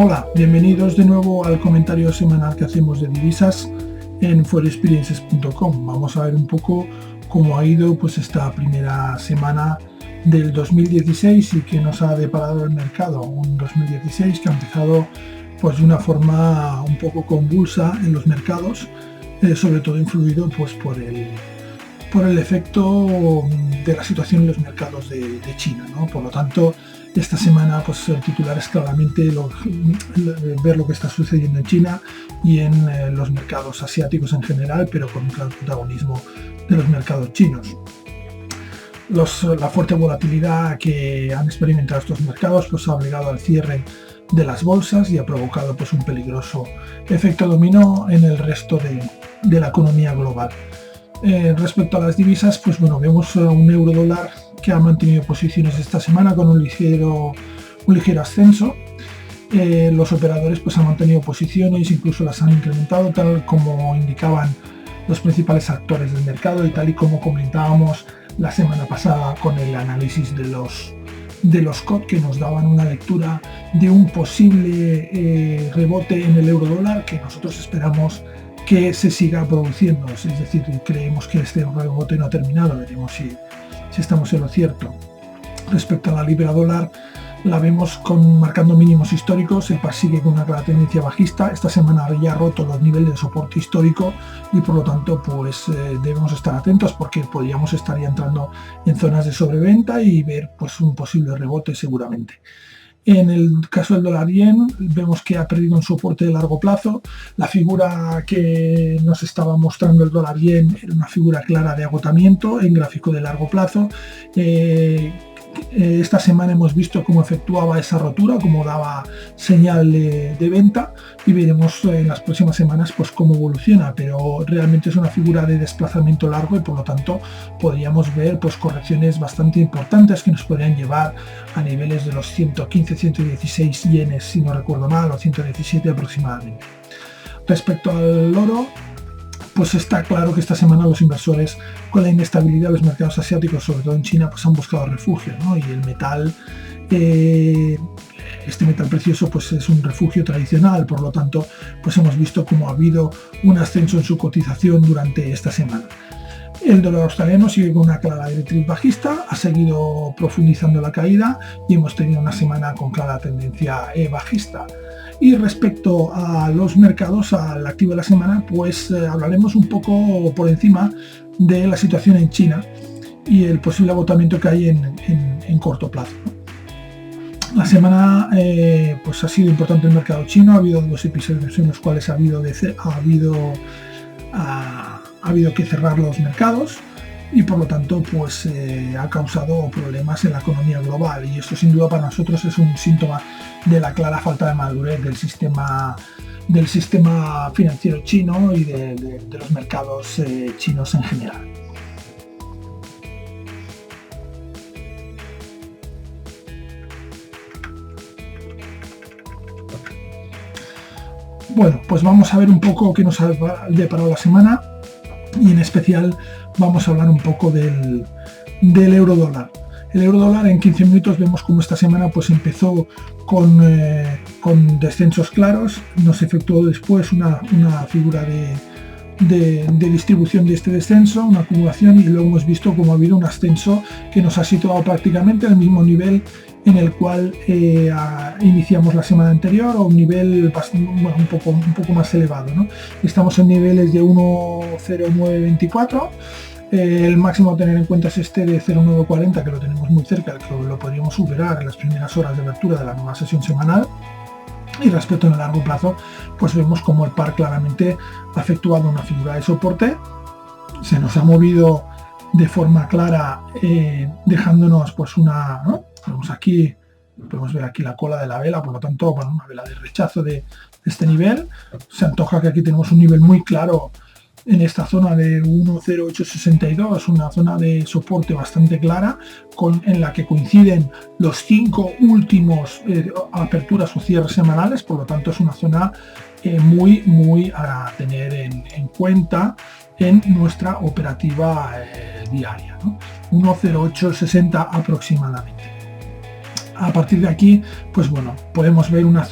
Hola, bienvenidos de nuevo al comentario semanal que hacemos de divisas en forexperiences.com. Vamos a ver un poco cómo ha ido pues esta primera semana del 2016 y qué nos ha deparado el mercado. Un 2016 que ha empezado pues de una forma un poco convulsa en los mercados, sobre todo influido pues por el efecto de la situación en los mercados de China, ¿no? Por lo tanto, esta semana pues el titular es claramente ver lo que está sucediendo en China y en los mercados asiáticos en general, pero con un claro protagonismo de los mercados chinos. La fuerte volatilidad que han experimentado estos mercados pues ha obligado al cierre de las bolsas y ha provocado pues un peligroso efecto dominó en el resto de la economía global. Respecto a las divisas, pues bueno, vemos un euro dólar que ha mantenido posiciones esta semana con un ligero ascenso. Los operadores pues han mantenido posiciones, incluso las han incrementado, tal como indicaban los principales actores del mercado y tal y como comentábamos la semana pasada con el análisis de los COT, que nos daban una lectura de un posible rebote en el euro dólar que nosotros esperamos que se siga produciendo. Es decir, creemos que este rebote no ha terminado, veremos si estamos en lo cierto. Respecto a la libra dólar, la vemos marcando mínimos históricos. El par sigue con una clara tendencia bajista. Esta semana había roto los niveles de soporte histórico y por lo tanto pues debemos estar atentos porque podríamos estar ya entrando en zonas de sobreventa y ver pues un posible rebote seguramente. En el caso del dólar yen, vemos que ha perdido un soporte de largo plazo. La figura que nos estaba mostrando el dólar yen era una figura clara de agotamiento en gráfico de largo plazo. Esta semana hemos visto cómo efectuaba esa rotura, cómo daba señal de venta, y veremos en las próximas semanas pues cómo evoluciona, pero realmente es una figura de desplazamiento largo y por lo tanto podríamos ver pues correcciones bastante importantes que nos podrían llevar a niveles de los 115-116 yenes, si no recuerdo mal, o 117 aproximadamente. Respecto al oro, pues está claro que esta semana los inversores, con la inestabilidad de los mercados asiáticos, sobre todo en China, pues han buscado refugio, ¿no? Y el metal, este metal precioso, pues es un refugio tradicional. Por lo tanto, pues hemos visto cómo ha habido un ascenso en su cotización durante esta semana. El dólar australiano sigue con una clara directriz bajista, ha seguido profundizando la caída y hemos tenido una semana con clara tendencia bajista. Y respecto a los mercados, al activo de la semana, pues hablaremos un poco por encima de la situación en China y el posible agotamiento que hay en corto plazo, ¿no? La semana pues ha sido importante el mercado chino. Ha habido dos episodios en los cuales ha habido que cerrar los mercados y por lo tanto pues ha causado problemas en la economía global, y esto sin duda para nosotros es un síntoma de la clara falta de madurez del sistema financiero chino y de los mercados chinos en general. Bueno, pues vamos a ver un poco qué nos ha deparado la semana y en especial vamos a hablar un poco del euro dólar. El euro dólar en 15 minutos vemos como esta semana pues empezó con descensos claros, nos efectuó después una figura de distribución de este descenso, una acumulación, y luego hemos visto cómo ha habido un ascenso que nos ha situado prácticamente al mismo nivel en el cual iniciamos la semana anterior, o un nivel un poco más elevado, ¿no? Estamos en niveles de 1,0924. El máximo a tener en cuenta es este de 0,940, que lo tenemos muy cerca, que lo podríamos superar en las primeras horas de apertura de la nueva sesión semanal. Y respecto en el largo plazo, pues vemos como el par claramente ha efectuado una figura de soporte, se nos ha movido de forma clara, dejándonos pues ¿no? Podemos ver aquí la cola de la vela, por lo tanto, bueno, una vela de rechazo de este nivel. Se antoja que aquí tenemos un nivel muy claro en esta zona de 1,0862, una zona de soporte bastante clara, en la que coinciden los 5 últimos aperturas o cierres semanales. Por lo tanto es una zona muy a tener en cuenta en nuestra operativa diaria, ¿no? 1,0860 aproximadamente. A partir de aquí, pues bueno, podemos ver una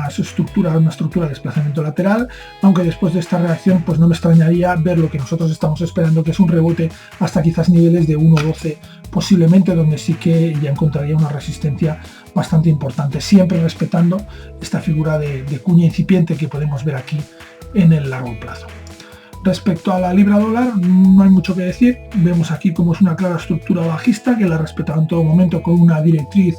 estructura de desplazamiento lateral, aunque después de esta reacción pues no me extrañaría ver lo que nosotros estamos esperando, que es un rebote hasta quizás niveles de 1.12 posiblemente, donde sí que ya encontraría una resistencia bastante importante, siempre respetando esta figura de cuña incipiente que podemos ver aquí en el largo plazo. Respecto a la libra dólar, no hay mucho que decir. Vemos aquí como es una clara estructura bajista que la ha respetado en todo momento con una directriz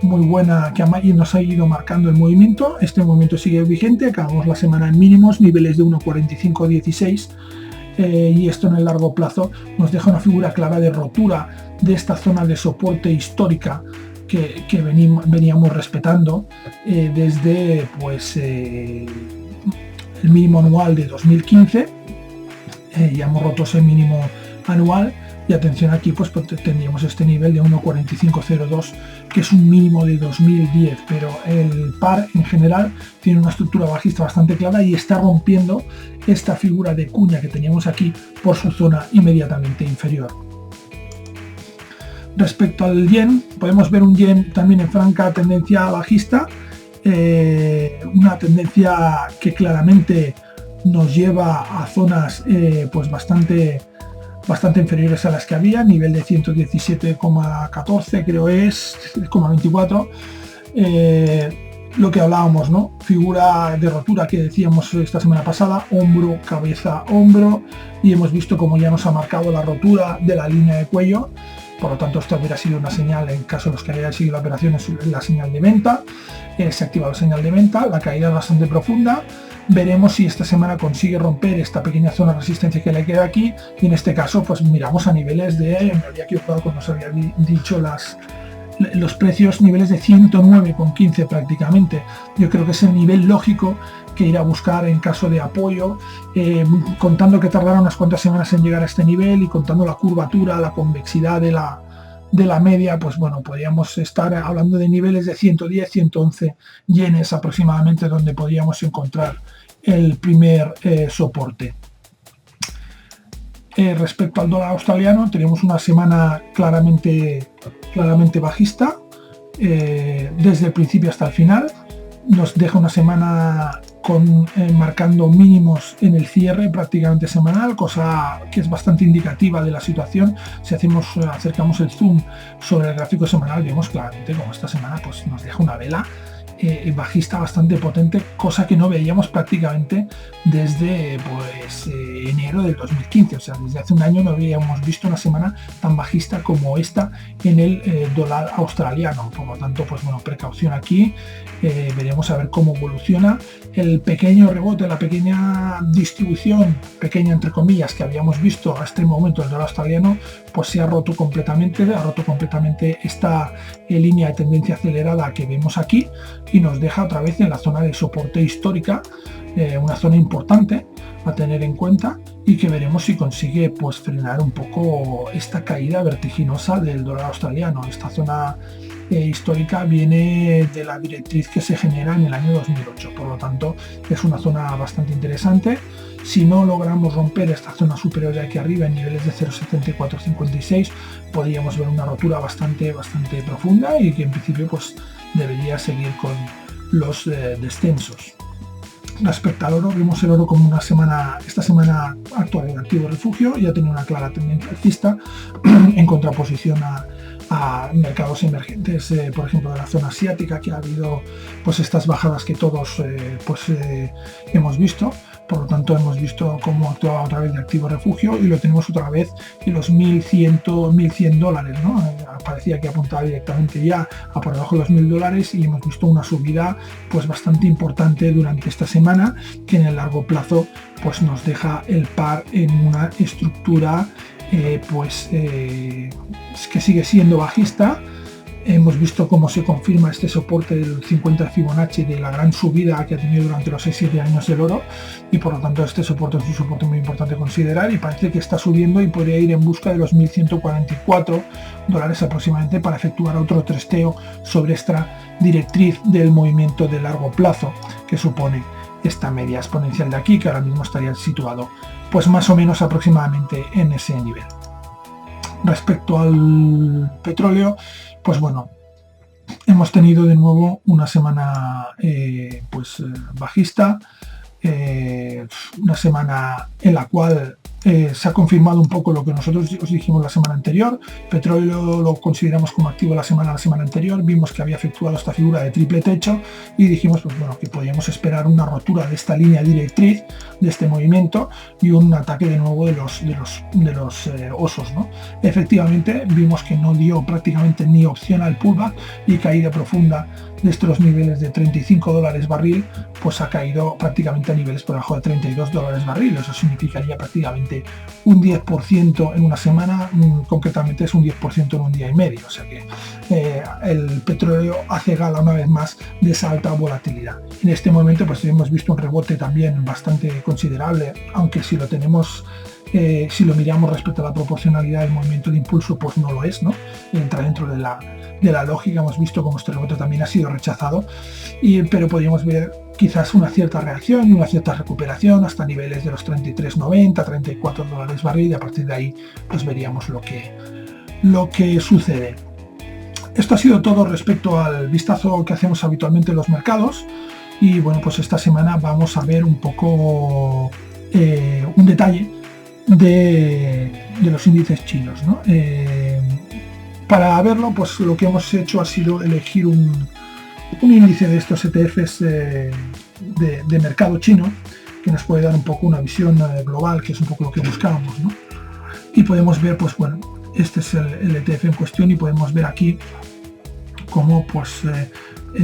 muy buena que nos ha ido marcando el movimiento. Este movimiento sigue vigente, acabamos la semana en mínimos, niveles de 1.4516, y esto en el largo plazo nos deja una figura clara de rotura de esta zona de soporte histórica que veníamos respetando desde pues, el mínimo anual de 2015. Ya hemos roto ese mínimo anual y atención aquí pues tendríamos este nivel de 1.4502 que es un mínimo de 2010, pero el par en general tiene una estructura bajista bastante clara y está rompiendo esta figura de cuña que teníamos aquí por su zona inmediatamente inferior. Respecto al yen, podemos ver un yen también en franca tendencia bajista, una tendencia que claramente nos lleva a zonas pues bastante inferiores a las que había, nivel de 117,14 creo es, 0,24, lo que hablábamos, ¿no? Figura de rotura que decíamos esta semana pasada, hombro, cabeza, hombro, y hemos visto como ya nos ha marcado la rotura de la línea de cuello. Por lo tanto, esto hubiera sido una señal, en caso de los que hayan seguido la operación, es la señal de venta. Se activa la señal de venta, la caída es bastante profunda. Veremos si esta semana consigue romper esta pequeña zona de resistencia que le queda aquí, y en este caso pues miramos a niveles de, me había equivocado cuando os había dicho los precios, niveles de 109,15 prácticamente. Yo creo que es el nivel lógico que ir a buscar en caso de apoyo, contando que tardará unas cuantas semanas en llegar a este nivel y contando la curvatura, la convexidad de la media, pues bueno, podríamos estar hablando de niveles de 110, 111 yenes aproximadamente, donde podríamos encontrar el primer soporte. Respecto al dólar australiano, tenemos una semana claramente bajista, desde el principio hasta el final. Nos deja una semana marcando mínimos en el cierre prácticamente semanal, cosa que es bastante indicativa de la situación. Si acercamos el zoom sobre el gráfico semanal, vemos claramente como esta semana pues, nos deja una vela bajista bastante potente, cosa que no veíamos prácticamente desde pues, enero del 2015, o sea, desde hace un año no habíamos visto una semana tan bajista como esta en el dólar australiano. Por lo tanto, pues bueno, precaución aquí, veremos a ver cómo evoluciona el pequeño rebote, la pequeña distribución, pequeña entre comillas, que habíamos visto hasta este momento del dólar australiano, pues se ha roto completamente esta línea de tendencia acelerada que vemos aquí, y nos deja otra vez en la zona de soporte histórica, una zona importante a tener en cuenta, y que veremos si consigue pues frenar un poco esta caída vertiginosa del dólar australiano. Esta zona histórica viene de la directriz que se genera en el año 2008, por lo tanto es una zona bastante interesante. Si no logramos romper esta zona superior de aquí arriba en niveles de 0,7456, podríamos ver una rotura bastante profunda, y que en principio pues debería seguir con los descensos. Respecto al oro, vemos el oro como esta semana actual en activo refugio, ya tiene una clara tendencia alcista en contraposición a mercados emergentes, por ejemplo de la zona asiática, que ha habido pues estas bajadas que todos hemos visto. Por lo tanto, hemos visto cómo actuaba otra vez de activo refugio, y lo tenemos otra vez en los 1.100 dólares, ¿no? Parecía que apuntaba directamente ya a por debajo de los 1.000 dólares, y hemos visto una subida pues bastante importante durante esta semana, que en el largo plazo pues nos deja el par en una estructura que sigue siendo bajista. Hemos visto cómo se confirma este soporte del 50 Fibonacci de la gran subida que ha tenido durante los 6-7 años el oro, y por lo tanto este soporte es un soporte muy importante a considerar, y parece que está subiendo y podría ir en busca de los 1.144 dólares aproximadamente para efectuar otro testeo sobre esta directriz del movimiento de largo plazo que supone esta media exponencial de aquí, que ahora mismo estaría situado pues más o menos aproximadamente en ese nivel. Respecto al petróleo, pues bueno, hemos tenido de nuevo una semana bajista, una semana en la cual se ha confirmado un poco lo que nosotros os dijimos la semana anterior. Petróleo lo consideramos como activo la semana anterior, vimos que había efectuado esta figura de triple techo y dijimos pues, bueno, que podíamos esperar una rotura de esta línea directriz, de este movimiento, y un ataque de nuevo de los osos, ¿no? Efectivamente vimos que no dio prácticamente ni opción al pullback, y caída profunda de estos niveles de $35 barril, pues ha caído prácticamente a niveles por debajo de $32 barril. Eso significaría prácticamente un 10% en una semana, concretamente es un 10% en un día y medio. O sea que el petróleo hace gala una vez más de esa alta volatilidad. En este momento pues hemos visto un rebote también bastante considerable, aunque si lo tenemos si lo miramos respecto a la proporcionalidad del movimiento de impulso, pues no lo es, ¿no? Entra dentro de la lógica. Hemos visto cómo este rebote también ha sido rechazado, pero podríamos ver quizás una cierta reacción y una cierta recuperación hasta niveles de los 33,90, $34 barril, y a partir de ahí pues veríamos lo que sucede. Esto ha sido todo respecto al vistazo que hacemos habitualmente en los mercados, y bueno, pues esta semana vamos a ver un poco un detalle de los índices chinos, ¿no? Para verlo, pues lo que hemos hecho ha sido elegir un índice de estos ETFs de mercado chino, que nos puede dar un poco una visión global, que es un poco lo que buscábamos, ¿no? Y podemos ver, pues bueno, este es el ETF en cuestión, y podemos ver aquí cómo pues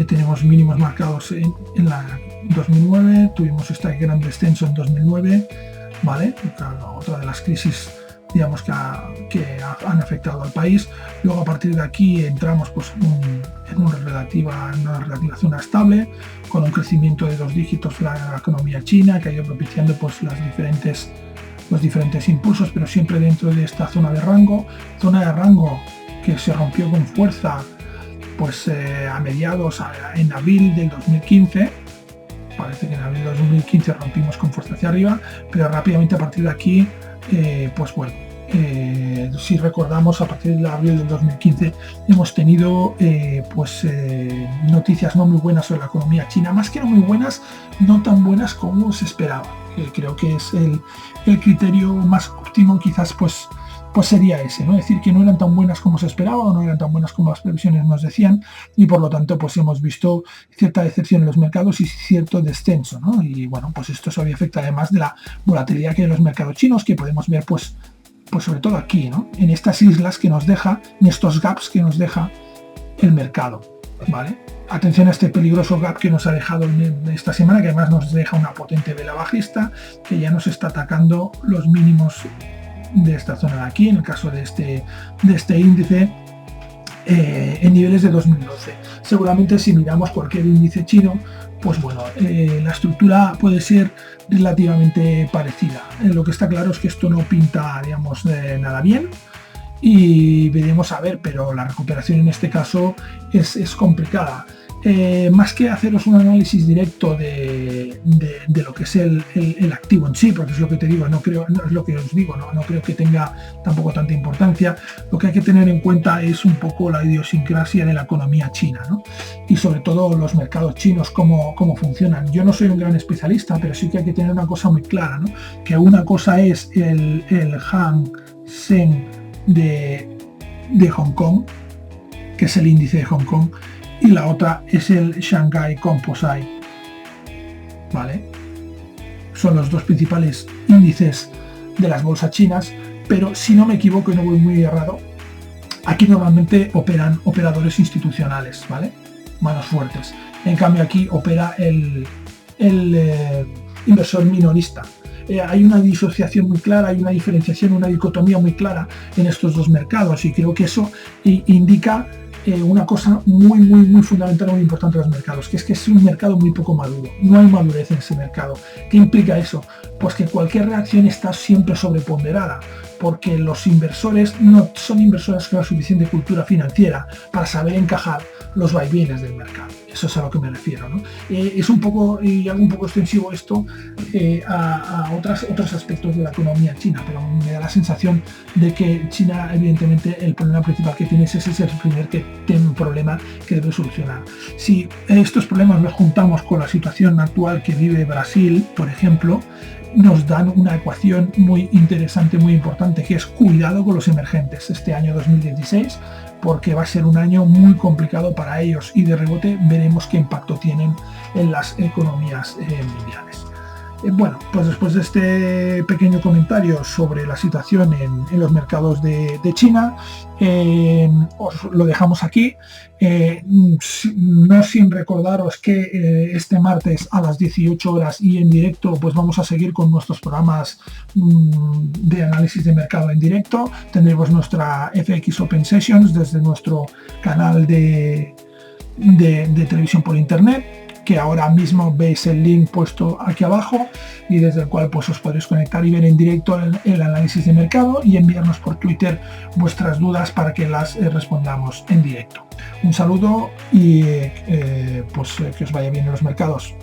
tenemos mínimos marcados en la 2009, tuvimos este gran descenso en 2009, ¿vale? Otra de las crisis, digamos, que han afectado al país. Luego a partir de aquí entramos pues en una relativa zona estable, con un crecimiento de 2 dígitos la economía china, que ha ido propiciando pues los diferentes impulsos, pero siempre dentro de esta zona de rango que se rompió con fuerza pues a mediados, en abril del 2015. Parece que en abril de 2015 rompimos con fuerza hacia arriba, pero rápidamente a partir de aquí, pues bueno, si recordamos, a partir de abril del 2015 hemos tenido noticias no muy buenas sobre la economía china, más que no muy buenas, no tan buenas como se esperaba. Creo que es el criterio más óptimo, quizás pues sería ese, ¿no? Es decir, que no eran tan buenas como se esperaba, o no eran tan buenas como las previsiones nos decían, y por lo tanto pues hemos visto cierta decepción en los mercados y cierto descenso, ¿no? Y bueno, pues esto se había afectado además de la volatilidad que hay en los mercados chinos, que podemos ver pues sobre todo aquí, ¿no? En estas islas que nos deja, en estos gaps que nos deja el mercado, ¿vale? Atención a este peligroso gap que nos ha dejado en esta semana, que además nos deja una potente vela bajista, que ya nos está atacando los mínimos de esta zona de aquí, en el caso de este índice, en niveles de 2012. Seguramente si miramos cualquier índice chino, pues bueno, la estructura puede ser relativamente parecida. Lo que está claro es que esto no pinta, digamos, nada bien, y veremos a ver, pero la recuperación en este caso es complicada. Más que haceros un análisis directo de lo que es el activo en sí, porque es lo que te digo, no es lo que os digo, no creo que tenga tampoco tanta importancia. Lo que hay que tener en cuenta es un poco la idiosincrasia de la economía china, ¿no? Y sobre todo los mercados chinos, cómo funcionan. Yo no soy un gran especialista, pero sí que hay que tener una cosa muy clara, ¿no? Que una cosa es el Hang Seng de Hong Kong, que es el índice de Hong Kong, y la otra es el Shanghai Composite, ¿vale? Son los dos principales índices de las bolsas chinas, pero si no me equivoco y no voy muy errado, aquí normalmente operan operadores institucionales, ¿vale? Manos fuertes. En cambio aquí opera el inversor minorista. Hay una disociación muy clara, hay una diferenciación, una dicotomía muy clara en estos dos mercados, y creo que eso indica una cosa muy fundamental, muy importante de los mercados, que es un mercado muy poco maduro. No hay madurez en ese mercado. ¿Qué implica eso? Pues que cualquier reacción está siempre sobreponderada, porque los inversores no son inversores con la suficiente cultura financiera para saber encajar los vaivienes del mercado. Eso es a lo que me refiero, ¿no? Es un poco, y algo un poco extensivo esto a otros aspectos de la economía china, pero me da la sensación de que China, evidentemente, el problema principal que tiene es ese, es el primer problema que debe solucionar. Si estos problemas los juntamos con la situación actual que vive Brasil, por ejemplo, nos dan una ecuación muy interesante, muy importante, que es cuidado con los emergentes este año 2016, porque va a ser un año muy complicado para ellos y de rebote veremos qué impacto tienen en las economías mundiales. Bueno, pues después de este pequeño comentario sobre la situación en los mercados de China, os lo dejamos aquí, no sin recordaros que este martes a las 18 horas y en directo pues vamos a seguir con nuestros programas de análisis de mercado en directo. Tendremos nuestra FX Open Sessions desde nuestro canal de televisión por internet, que ahora mismo veis el link puesto aquí abajo y desde el cual pues os podréis conectar y ver en directo el análisis de mercado y enviarnos por Twitter vuestras dudas para que las respondamos en directo. Un saludo y pues que os vaya bien en los mercados.